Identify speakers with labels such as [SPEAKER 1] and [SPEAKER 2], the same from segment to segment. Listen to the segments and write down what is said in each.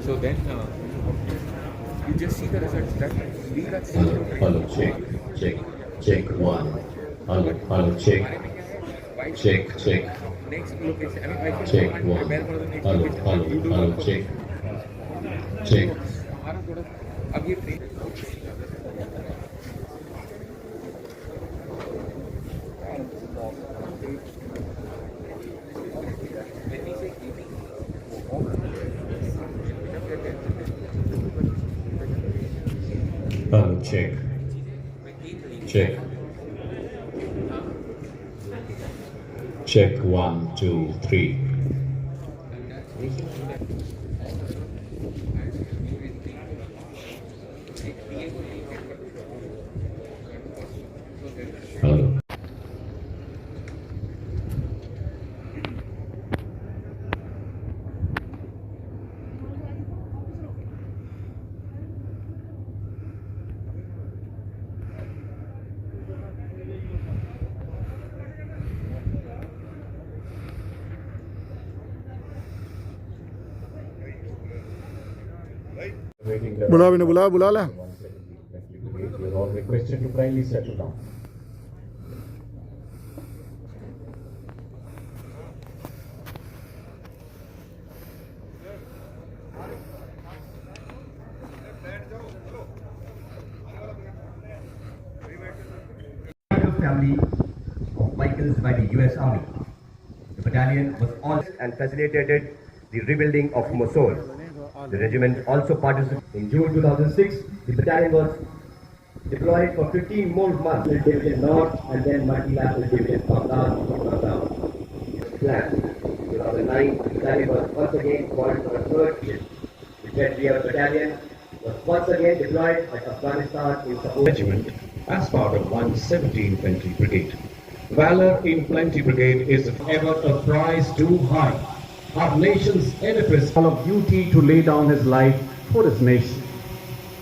[SPEAKER 1] So then you just see the results. That these are
[SPEAKER 2] Hello, hello, check one. Hello, check.
[SPEAKER 1] next location. I mean, I can
[SPEAKER 2] Check one.
[SPEAKER 1] prepare for the next
[SPEAKER 2] Hello,
[SPEAKER 1] location. You do
[SPEAKER 2] hello,
[SPEAKER 1] work for
[SPEAKER 2] check.
[SPEAKER 1] me. हमारा थोड़ा अब ये train
[SPEAKER 2] Hello, check. Check 1, 2, 3. Hello.
[SPEAKER 3] बुला भी नहीं बुला ला
[SPEAKER 2] You're all requested to kindly settle down.
[SPEAKER 4] Family of Michaels by the US Army. The battalion was honest and facilitated the rebuilding of Mosul. The regiment also participated. In June 2006, the battalion was deployed for 15 more months. Division North and then multilateral division Baghdad. Plan. 2009, the battalion was once again called for a third mission. The 10th battalion was once again deployed at Afghanistan in support.
[SPEAKER 5] Regiment as part of 117 Infantry Brigade. Valor in Plenty Brigade is ever a prize too high. Our nation's edifice
[SPEAKER 6] call of duty to lay down his life for his nation.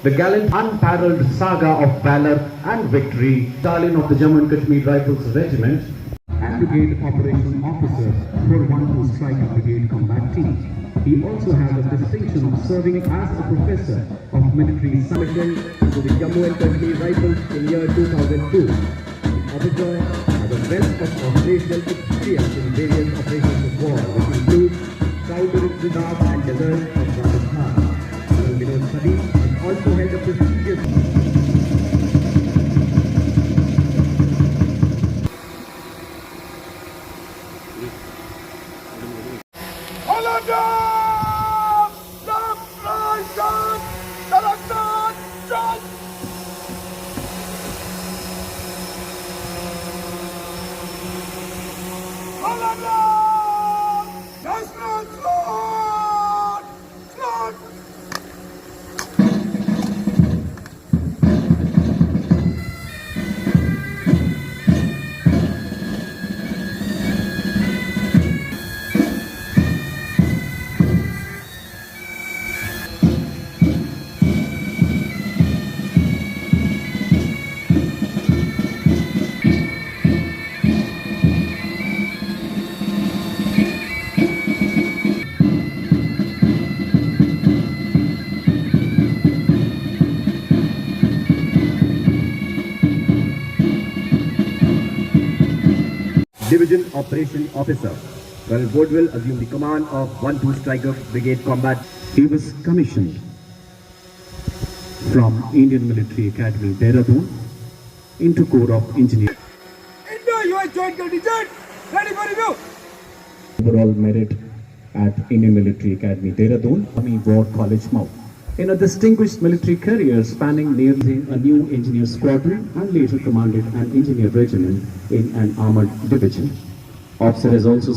[SPEAKER 6] The gallant, unparalleled saga of valor and victory, Stalin of the Jammu and Kashmir Rifles Regiment and Brigade Operation Officer for 1-2 Striker Brigade Combat Team. He also has the distinction of serving as a professor of military
[SPEAKER 4] Mission to the Jammu and Kashmir Rifles in year 2002. The officer has a wealth of operational experience in various operations of war, which include South and desert of Rajasthan. Vinod Sadi has also held a prestigious Division Operation Officer. Colonel Bodwell assumed the command of 1-2 Striker Brigade Combat.
[SPEAKER 6] He was commissioned from Indian Military Academy, Dehradun, into Corps of Engineers.
[SPEAKER 1] India, you are joint contingent. Ready for review.
[SPEAKER 6] Overall merit at Indian Military Academy, Dehradun, Army War College, Mount. In a distinguished military career spanning nearly a new engineer squadron and later commanded an engineer regiment in an armored division. Officer has also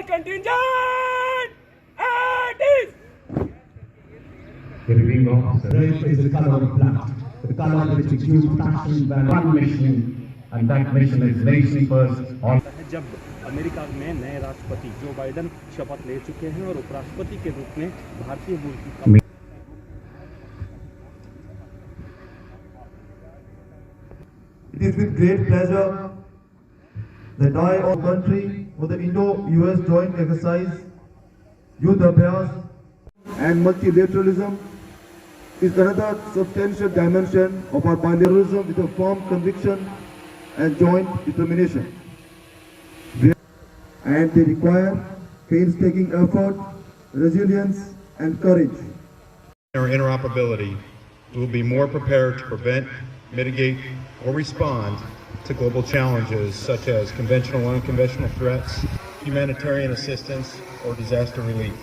[SPEAKER 1] contingent and is
[SPEAKER 6] the reviewing officer. Red is the color of black. The color which exudes passion, one mission, and that mission is nation first.
[SPEAKER 7] जब America में नए राष्ट्रपति Joe Biden शपथ ले चुके हैं और उपराष्ट्रपति के रूप में भारतीय मूल की
[SPEAKER 8] It is with great pleasure that I, of country, for the Indo-US joint exercise, Youth Abhyas and multilateralism is another substantial dimension of our bilateralism with a firm conviction and joint determination. And they require painstaking effort, resilience and courage.
[SPEAKER 9] Our interoperability, we will be more prepared to prevent, mitigate, or respond to global challenges such as conventional and unconventional threats, humanitarian assistance, or disaster relief.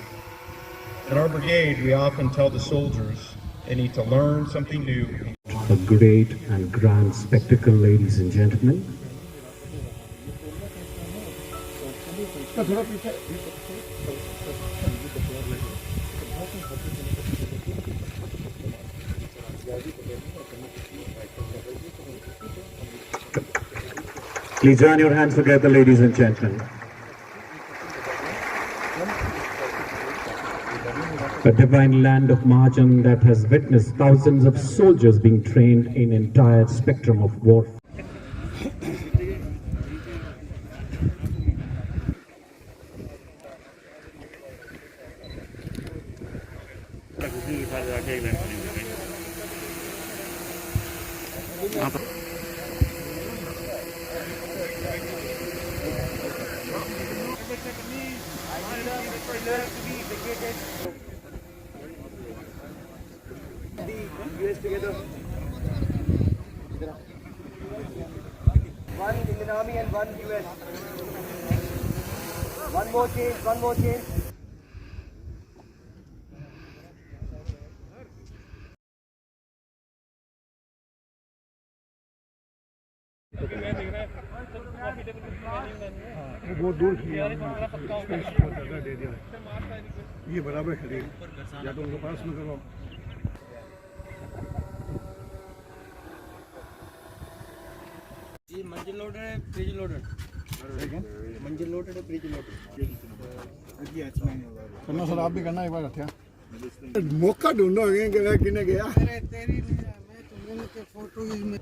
[SPEAKER 9] In our brigade, we often tell the soldiers they need to learn something new.
[SPEAKER 6] A great and grand spectacle, ladies and gentlemen. Please join your hands together, ladies and gentlemen. A divine land of Mahajan that has witnessed thousands of soldiers being trained in entire spectrum of warfare.
[SPEAKER 10] One Indian Army and one US. One more change, one more change.
[SPEAKER 3] बहुत दूर ये बराबर खड़ी या तो उनके पास में करो
[SPEAKER 10] जी मंजिल लोडेड है ब्रिज लोडेड मंजिल लोडेड है ब्रिज लोडेड
[SPEAKER 3] करना सर आप भी करना एक बार हथिया मौका ढूंढो गया किने गया अरे तेरी नहीं मैं तुम्हें के फोटो में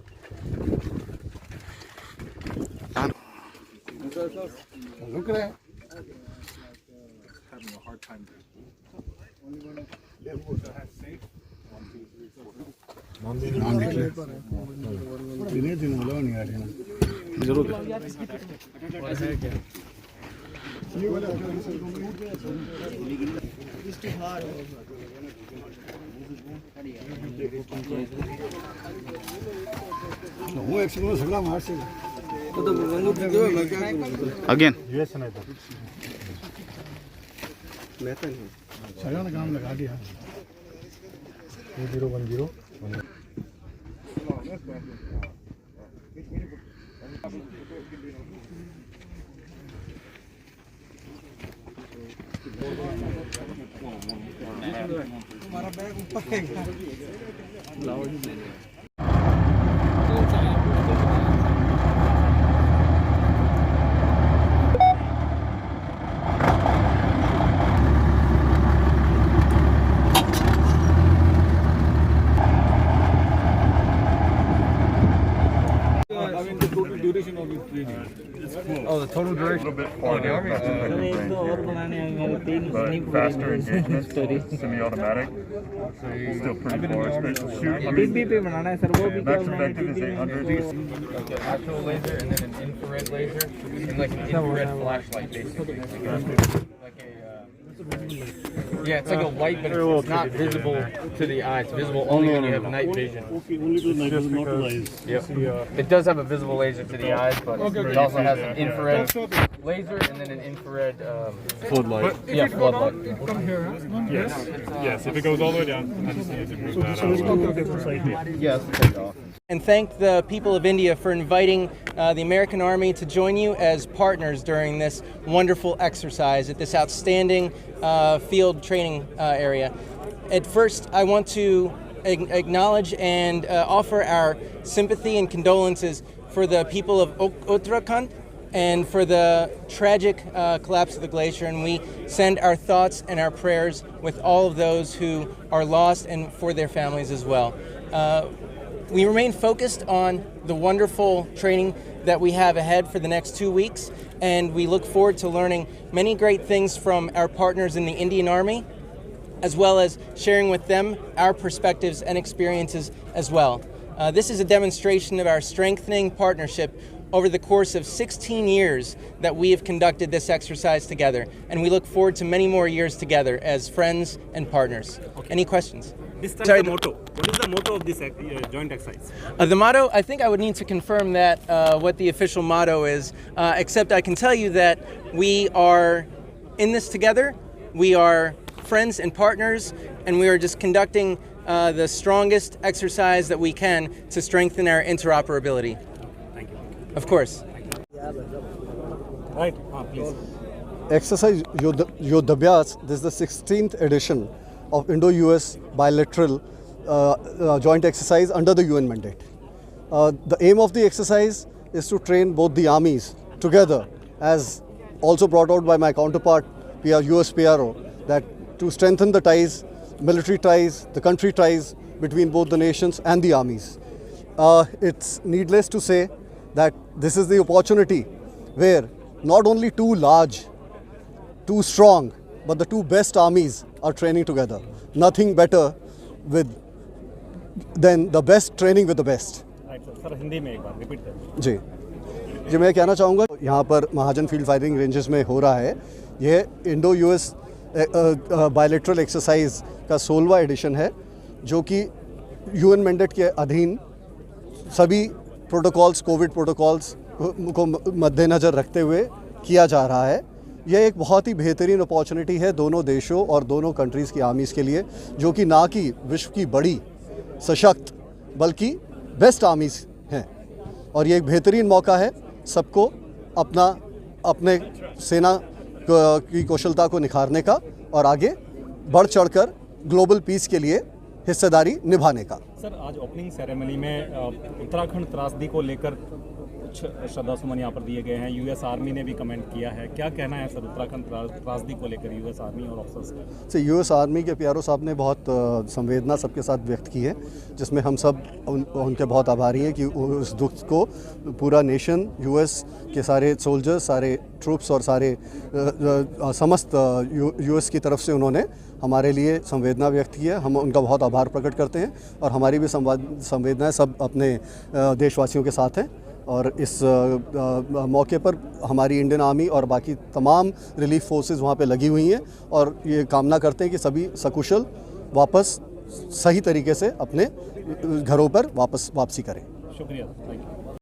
[SPEAKER 3] रुक रहे जरूर હું એક્સિડન્ટ સગડા મારશે
[SPEAKER 9] Again.
[SPEAKER 3] सगड़ा काम लगा दिया 2010
[SPEAKER 10] तुम्हारा बैग ऊपर है
[SPEAKER 1] Oh, the total duration? A little bit farther. But faster engagement, semi-automatic. Still pretty far, especially shoot. I mean, max effective is 800.
[SPEAKER 11] Actual laser and then an infrared laser, and like an infrared flashlight basically. Yeah, it's like a light, but it's not visible to the eye. It's visible only when you have night vision. Yep. It does have a visible laser to the eyes, but it also has an infrared laser and then an infrared floodlight. Yeah, floodlight.
[SPEAKER 1] Yes. Yes, if it goes all the way down, I just need to move that out.
[SPEAKER 11] Yes, take off.
[SPEAKER 10] And thank the people of India for inviting the American Army to join you as partners during this wonderful exercise at this outstanding field training area. At first, I want to acknowledge and offer our sympathy and condolences for the people of Uttarakhand and for the tragic collapse of the glacier, and we send our thoughts and our prayers with all of those who are lost and for their families as well. We remain focused on the wonderful training that we have ahead for the next 2 weeks, and we look forward to learning many great things from our partners in the Indian Army, as well as sharing with them our perspectives and experiences as well. This is a demonstration of our strengthening partnership over the course of 16 years that we have conducted this exercise together, and we look forward to many more years together as friends and partners. Okay. Any questions?
[SPEAKER 7] This time the motto. What is the motto of this joint exercise?
[SPEAKER 10] The motto, I think I would need to confirm that what the official motto is, except I can tell you that we are in this together, we are friends and partners, and we are just conducting the strongest exercise that we can to strengthen our interoperability.
[SPEAKER 7] Thank you.
[SPEAKER 10] Of course.
[SPEAKER 7] Right, please.
[SPEAKER 3] Exercise Yodhabhyas, this is the 16th edition of Indo-US bilateral joint exercise under the UN mandate. The aim of the exercise is to train both the armies together, as also brought out by my counterpart, US PRO, that to strengthen the ties, military ties, the country ties between both the nations and the armies. It's needless to say that this is the opportunity where not only two large, two strong, but the two best armies are training together. Nothing better than the best training with the best.
[SPEAKER 7] Right, sir, Hindi में एक बार repeat करें।
[SPEAKER 3] जी मैं कहना चाहूँगा यहाँ पर महाजन field firing ranges में हो रहा है, यह इंडो US बायलैटरल एक्सरसाइज का 16वां एडिशन है, जो कि UN मैंडेट के अधीन सभी प्रोटोकॉल्स, कोविड प्रोटोकॉल्स को मद्देनज़र रखते हुए किया जा रहा है। यह एक बहुत ही बेहतरीन अपॉर्चुनिटी है दोनों देशों और दोनों कंट्रीज़ की आर्मीज़ के लिए, जो कि ना कि विश्व की बड़ी सशक्त बल्कि बेस्ट आर्मीज़ हैं, और ये एक बेहतरीन मौका है सबको अपने सेना की कौशलता को निखारने का और आगे बढ़ चढ़कर ग्लोबल पीस के लिए हिस्सेदारी निभाने का।
[SPEAKER 7] सर, आज ओपनिंग सेरेमनी में उत्तराखंड त्रासदी को लेकर कुछ श्रद्धासुमन यहाँ पर दिए गए हैं। US आर्मी ने भी कमेंट किया है, क्या कहना है सर उत्तराखंड त्रासदी को लेकर US आर्मी और ऑफिसर्स का?
[SPEAKER 3] US आर्मी के PRO साहब ने बहुत संवेदना सबके साथ व्यक्त की है, जिसमें हम सब उनके बहुत आभारी हैं कि उस दुख को पूरा नेशन, US के सारे सोल्जर्स, सारे ट्रूप्स और सारे समस्त US की तरफ से उन्होंने हमारे लिए संवेदना व्यक्त की है। हम उनका बहुत आभार प्रकट करते हैं और हमारी भी संवेदनाएं सब अपने देशवासियों के साथ हैं, और इस मौके पर हमारी इंडियन आर्मी और बाकी तमाम रिलीफ फोर्सेस वहाँ पे लगी हुई हैं, और ये कामना करते हैं कि सभी सकुशल वापस सही तरीके से अपने घरों पर वापसी करें।
[SPEAKER 7] शुक्रिया, थैंक यू।